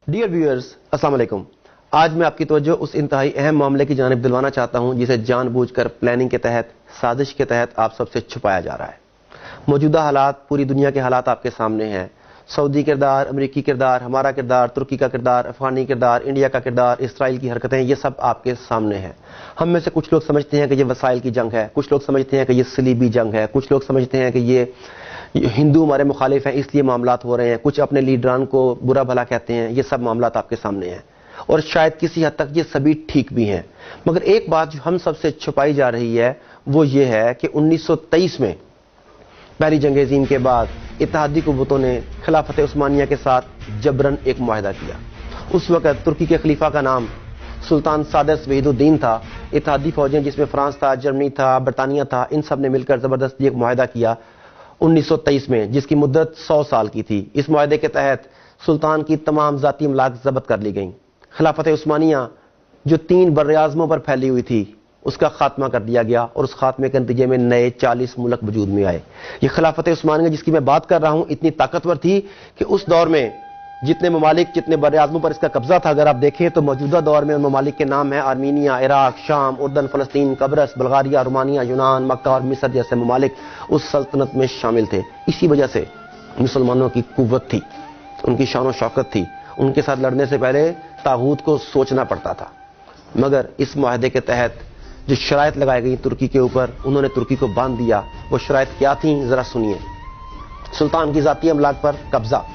Dear viewers, अस्सलाम वालेकुम। आज मैं आपकी तवज्जो उस इंतहाई अहम मामले की जानिब दिलवाना चाहता हूं जिसे जानबूझकर प्लानिंग के तहत, साजिश के तहत आप सबसे छुपाया जा रहा है। मौजूदा हालात, पूरी दुनिया के हालात आपके सामने हैं। सऊदी किरदार, अमेरिकी किरदार, हमारा किरदार, तुर्की का किरदार, अफगानी किरदार, इंडिया का किरदार, इसराइल की हरकतें, ये सब आपके सामने हैं। हम में से कुछ लोग समझते हैं कि ये वसाइल की जंग है, कुछ लोग समझते हैं कि ये सलीबी जंग है, कुछ लोग समझते हैं कि ये हिंदू हमारे मुखालिफ हैं इसलिए मामलात हो रहे हैं, कुछ अपने लीडरान को बुरा भला कहते हैं। ये सब मामलात आपके सामने हैं और शायद किसी हद तक ये सभी ठीक भी हैं। मगर एक बात जो हम सबसे छुपाई जा रही है वो ये है कि 1923 में पहली जंग अज़ीम के बाद इत्तेहादी कुव्वतों ने खिलाफत उस्मानिया के साथ जबरन एक मुआहदा किया। उस वक्त तुर्की के खलीफा का नाम सुल्तान सादस वहीदुद्दीन था। इत्तेहादी फौजें जिसमें फ्रांस था, जर्मनी था, बरतानिया था, इन सब ने मिलकर जबरदस्ती एक मुआहदा किया 1923 में, जिसकी मुद्दत 100 साल की थी। इस मुआहदे के तहत सुल्तान की तमाम ज़ाती अमलाक जब्त कर ली गईं। खिलाफत उस्मानिया जो 3 बर्र-ए-आज़मों पर फैली हुई थी उसका खात्मा कर दिया गया और उस खात्मे के नतीजे में नए 40 मुल्क वजूद में आए। ये खिलाफत उस्मानिया जिसकी मैं बात कर रहा हूं इतनी ताकतवर थी कि उस दौर में जितने ममालिक, जितने बर्र-ए-आज़मों पर इसका कब्जा था, अगर आप देखें तो मौजूदा दौर में उन ममालिक के नाम हैं आर्मीनिया, इराक, शाम, उर्दन, फलस्तीन, कब्रस, बुल्गारिया, रोमानिया, यूनान, मक्का और मिस्र जैसे ममालिक उस सल्तनत में शामिल थे। इसी वजह से मुसलमानों की कुव्वत थी, उनकी शान और शौकत थी। उनके साथ लड़ने से पहले तागूत को सोचना पड़ता था। मगर इस मुआहदे के तहत जो शराइत लगाई गई तुर्की के ऊपर, उन्होंने तुर्की को बांध दिया। वो शराइत क्या थी जरा सुनिए। सुल्तान की ज़ाती अमलाक पर कब्जा,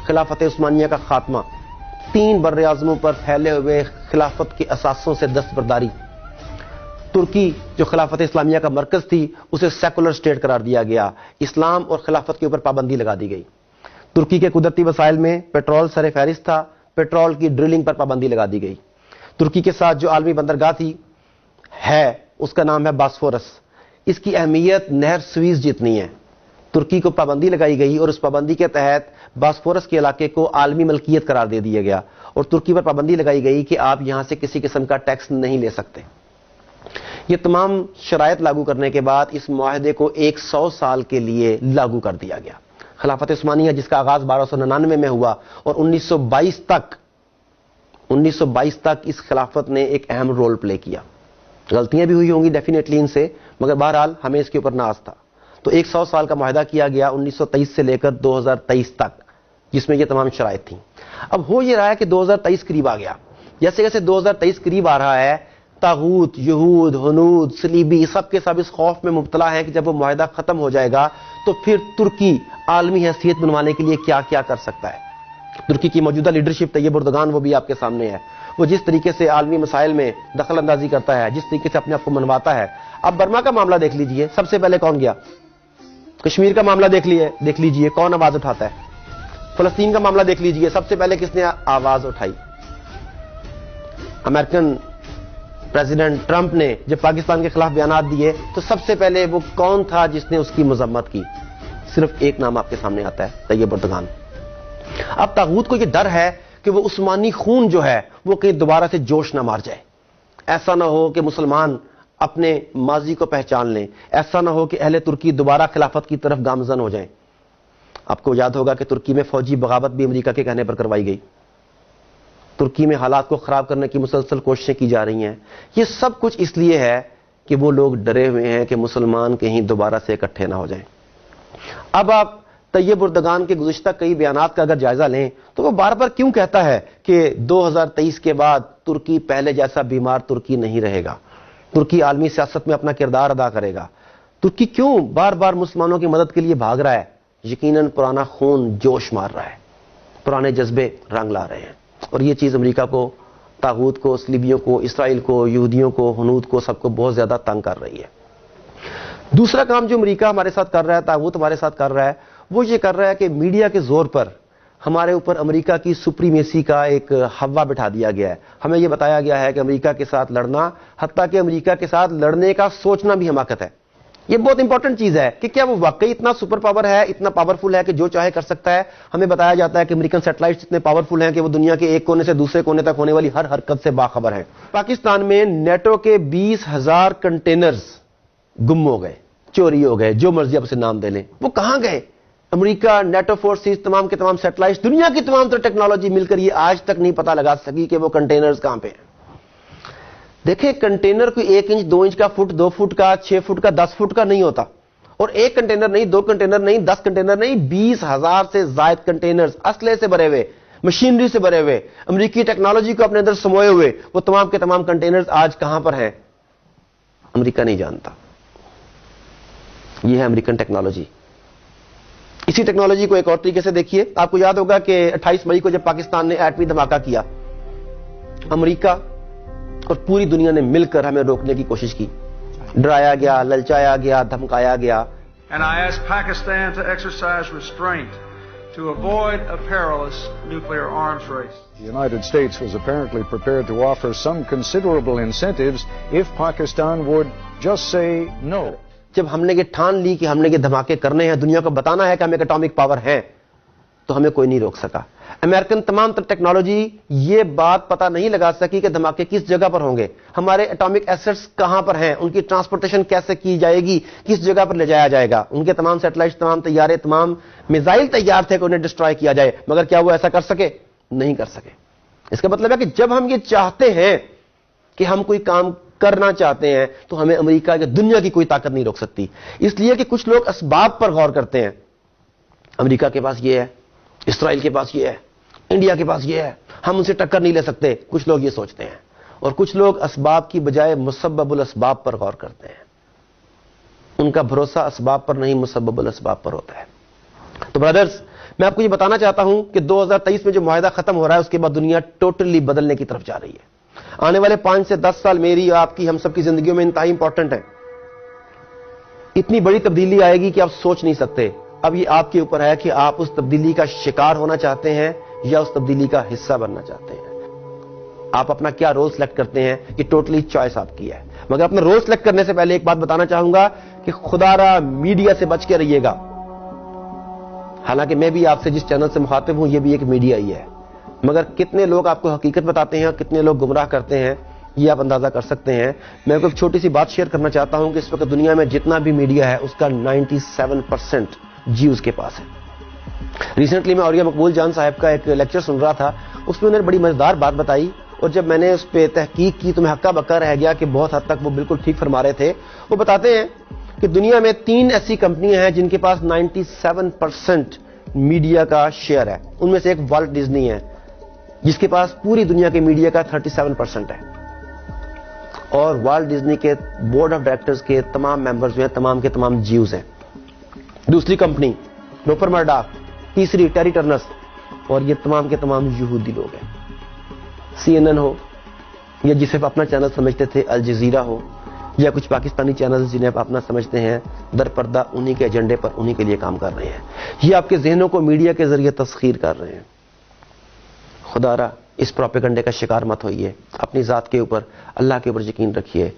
खिलाफत उस्मानिया का खात्मा, 3 बर्र-ए-आज़मों पर फैले हुए खिलाफत के असासों से दस्तबरदारी, तुर्की जो खिलाफत इस्लामिया का मरकज थी उसे सेकुलर स्टेट करार दिया गया, इस्लाम और खिलाफत के ऊपर पाबंदी लगा दी गई। तुर्की के कुदरती वसाइल में पेट्रोल सरे फहरिस्त था, पेट्रोल की ड्रिलिंग पर पाबंदी लगा दी गई। तुर्की के साथ जो आलमी बंदरगाह थी उसका नाम है बास्फोरस। इसकी अहमियत नहर स्वीज जितनी है। तुर्की को पाबंदी लगाई गई और उस पाबंदी के तहत बास्फोरस के इलाके को आलमी मलकियत करार दे दिया गया और तुर्की पर पाबंदी लगाई गई कि आप यहां से किसी किस्म का टैक्स नहीं ले सकते। ये तमाम शराइत लागू करने के बाद इस मुआहदे को 100 साल के लिए लागू कर दिया गया। खिलाफत उस्मानिया जिसका आगाज 1299 में हुआ और 1922 तक इस खिलाफत ने एक अहम रोल प्ले किया। गलतियां भी हुई होंगी डेफिनेटली इनसे, मगर बहरहाल हमें इसके ऊपर नाज था। तो 100 साल का मुआहदा किया गया 1923 से लेकर 2023 तक, जिसमें ये तमाम शराइत थी। अब हो ये रहा है कि 2023 करीब आ गया। जैसे जैसे 2023 करीब आ रहा है, तागूत, यहूद, हनूद, सलीबी सब के सब इस खौफ में मुब्तला हैं कि जब वो मुआहदा खत्म हो जाएगा तो फिर तुर्की आलमी हैसियत बनवाने के लिए क्या क्या कर सकता है। तुर्की की मौजूदा लीडरशिप तैयब एर्दोगान वो भी आपके सामने है। वो जिस तरीके से आलमी मसाइल में दखल अंदाजी करता है, जिस तरीके से अपने आप को मनवाता है। अब बर्मा का मामला देख लीजिए, सबसे पहले कौन गया? कश्मीर का मामला देख लीजिए कौन आवाज उठाता है। फलस्तीन का मामला देख लीजिए, सबसे पहले किसने आवाज उठाई? अमेरिकन प्रेसिडेंट ट्रंप ने जब पाकिस्तान के खिलाफ बयानात दिए तो सबसे पहले वो कौन था जिसने उसकी मजम्मत की? सिर्फ एक नाम आपके सामने आता है, तैयब एर्दोगान। अब तागूत को यह डर है कि वो उस्मानी खून जो है वो कहीं दोबारा से जोश ना मार जाए। ऐसा ना हो कि मुसलमान अपने माजी को पहचान लें, ऐसा ना हो कि अहले तुर्की दोबारा खिलाफत की तरफ गामजन हो जाएं। आपको याद होगा कि तुर्की में फौजी बगावत भी अमेरिका के कहने पर करवाई गई। तुर्की में हालात को खराब करने की मुसलसल कोशिशें की जा रही हैं। ये सब कुछ इसलिए है कि वो लोग डरे हुए हैं कि मुसलमान कहीं दोबारा से इकट्ठे ना हो जाएं। अब आप तैयब एर्दोगान के गुज़िश्ता कई बयानात का अगर जायजा लें तो वो बार बार क्यों कहता है कि 2023 के बाद तुर्की पहले जैसा बीमार तुर्की नहीं रहेगा, तुर्की आलमी सियासत में अपना किरदार अदा करेगा। तुर्की क्यों बार बार मुसलमानों की मदद के लिए भाग रहा है? यकीनन पुराना खून जोश मार रहा है, पुराने जज्बे रंग ला रहे हैं और ये चीज अमेरिका को, तागूत को, सलीबियों को, इसराइल को, यहूदियों को, हनूद को, सबको बहुत ज्यादा तंग कर रही है। दूसरा काम जो अमेरिका हमारे साथ कर रहा है, तागूत हमारे साथ कर रहा है, वो ये कर रहा है कि मीडिया के जोर पर हमारे ऊपर अमेरिका की सुप्रीमेसी का एक हवा बिठा दिया गया है। हमें यह बताया गया है कि अमेरिका के साथ लड़ना, हत्ता कि अमेरिका के साथ लड़ने का सोचना भी हमाकत है। यह बहुत इंपॉर्टेंट चीज है कि क्या वो वाकई इतना सुपर पावर है, इतना पावरफुल है कि जो चाहे कर सकता है। हमें बताया जाता है कि अमेरिकन सैटेलाइट्स इतने पावरफुल हैं कि वो दुनिया के एक कोने से दूसरे कोने तक होने वाली हर हरकत से बाखबर है। पाकिस्तान में नेटो के 20,000 कंटेनर्स गुम हो गए, चोरी हो गए, जो मर्जी आप उसे नाम दे लें। वो कहां गए? امریکہ، نیٹو فورسز، تمام کے تمام سیٹلائٹ، دنیا کی تمام تر ٹیکنالوجی مل کر یہ آج تک نہیں پتا لگا سکی کہ وہ کنٹینرز کہاں پہ ہیں۔ دیکھیں کنٹینر کوئی 1 انچ 2 انچ کا، فٹ 2 فٹ کا، 6 فٹ کا، 10 فٹ کا نہیں ہوتا، اور ایک کنٹینر نہیں، 2 کنٹینر نہیں، 10 کنٹینر نہیں، 20,000 سے زائد کنٹینرز اسلحے سے بھرے ہوئے، مشینری سے بھرے ہوئے، امریکی ٹیکنالوجی کو اپنے اندر سموئے ہوئے، وہ تمام کے تمام کنٹینرز آج کہاں پر ہیں امریکہ نہیں جانتا۔ یہ ہے امریکن ٹیکنالوجی۔ اسی ٹیکنالوجی کو ایک اور طریقے سے دیکھیے، آپ کو یاد ہوگا کہ 28 مئی کو جب پاکستان نے ایٹمی دھماکہ کیا، امریکہ اور پوری دنیا نے مل کر ہمیں روکنے کی کوشش کی، ڈرایا گیا، للچایا گیا، دھمکایا گیا۔ And I ask Pakistan to exercise restraint to avoid a perilous nuclear arms race. The United States was apparently prepared to offer some considerable incentives if Pakistan would just say no. جب ہم نے یہ ٹھان لی کہ ہم نے یہ دھماکے کرنے ہیں، دنیا کو بتانا ہے کہ ہم ایک اٹامک پاور ہیں، تو ہمیں کوئی نہیں روک سکا۔ امریکن تمام تر ٹیکنالوجی یہ بات پتہ نہیں لگا سکی کہ دھماکے کس جگہ پر ہوں گے، ہمارے اٹامک ایسٹس کہاں پر ہیں، ان کی ٹرانسپورٹیشن کیسے کی جائے گی، کس جگہ پر لے جایا جائے گا۔ ان کے تمام سیٹلائٹ، تمام طیارے، تمام میزائل تیار تھے کہ انہیں ڈسٹرائے کیا جائے، مگر کیا وہ ایسا کر سکے؟ نہیں کر سکے۔ اس کا مطلب ہے کہ جب ہم یہ چاہتے ہیں کہ ہم کوئی کام کرنا چاہتے ہیں تو ہمیں امریکہ یا دنیا کی کوئی طاقت نہیں روک سکتی۔ اس لیے کہ کچھ لوگ اسباب پر غور کرتے ہیں، امریکہ کے پاس یہ ہے، اسرائیل کے پاس یہ ہے، انڈیا کے پاس یہ ہے، ہم ان سے ٹکر نہیں لے سکتے، کچھ لوگ یہ سوچتے ہیں، اور کچھ لوگ اسباب کی بجائے مسبب الاسباب پر غور کرتے ہیں۔ ان کا بھروسہ اسباب پر نہیں، مسبب الاسباب پر ہوتا ہے۔ تو برادرز، میں آپ کو یہ بتانا چاہتا ہوں کہ 2023 میں جو معاہدہ ختم ہو رہا ہے، اس کے بعد دنیا ٹوٹلی بدلنے کی طرف جا رہی ہے۔ آنے والے 5 سے 10 سال میری، آپ کی، ہم سب کی زندگیوں میں انتہائی امپورٹنٹ ہے۔ اتنی بڑی تبدیلی آئے گی کہ آپ سوچ نہیں سکتے۔ اب یہ آپ کے اوپر ہے کہ آپ اس تبدیلی کا شکار ہونا چاہتے ہیں یا اس تبدیلی کا حصہ بننا چاہتے ہیں۔ آپ اپنا کیا رول سلیکٹ کرتے ہیں، یہ ٹوٹلی چوائس آپ کی ہے۔ مگر اپنا رول سلیکٹ کرنے سے پہلے ایک بات بتانا چاہوں گا کہ خدا را میڈیا سے بچ کے رہیے گا۔ حالانکہ میں بھی آپ سے جس چینل سے مخاطب ہوں، یہ بھی ایک میڈیا ہی ہے، مگر کتنے لوگ آپ کو حقیقت بتاتے ہیں اور کتنے لوگ گمراہ کرتے ہیں، یہ آپ اندازہ کر سکتے ہیں۔ میں آپ کو ایک چھوٹی سی بات شیئر کرنا چاہتا ہوں کہ اس وقت دنیا میں جتنا بھی میڈیا ہے، اس کا 97% جیوز کے پاس ہے۔ ریسنٹلی میں اوریہ مقبول جان صاحب کا ایک لیکچر سن رہا تھا، اس میں انہوں نے بڑی مزیدار بات بتائی، اور جب میں نے اس پہ تحقیق کی تو میں ہکا بکا رہ گیا کہ بہت حد تک وہ بالکل ٹھیک فرما رہے تھے۔ وہ بتاتے ہیں کہ دنیا میں 3 ایسی کمپنیاں ہیں جن کے پاس 97% میڈیا کا شیئر ہے۔ ان میں سے ایک والٹ ڈزنی ہے، جس کے پاس پوری دنیا کے میڈیا کا 37% ہے، اور والٹ ڈزنی کے بورڈ آف ڈائریکٹرز کے تمام ممبرز جو ہیں، تمام کے تمام جیوز ہیں۔ دوسری کمپنی روپر مرڈاک، تیسری ٹیری ٹرنرس، اور یہ تمام کے تمام یہودی لوگ ہیں۔ CNN ہو یا جسے آپ اپنا چینل سمجھتے تھے، الجزیرہ ہو یا کچھ پاکستانی چینلز جنہیں آپ اپنا سمجھتے ہیں، در پردہ انہی کے ایجنڈے پر، انہی کے لیے کام کر رہے ہیں۔ یہ آپ کے ذہنوں کو میڈیا کے ذریعے تسخیر کر رہے ہیں۔ خدا را اس پروپیگنڈے کا شکار مت ہوئیے، اپنی ذات کے اوپر، اللہ کے اوپر یقین رکھیے۔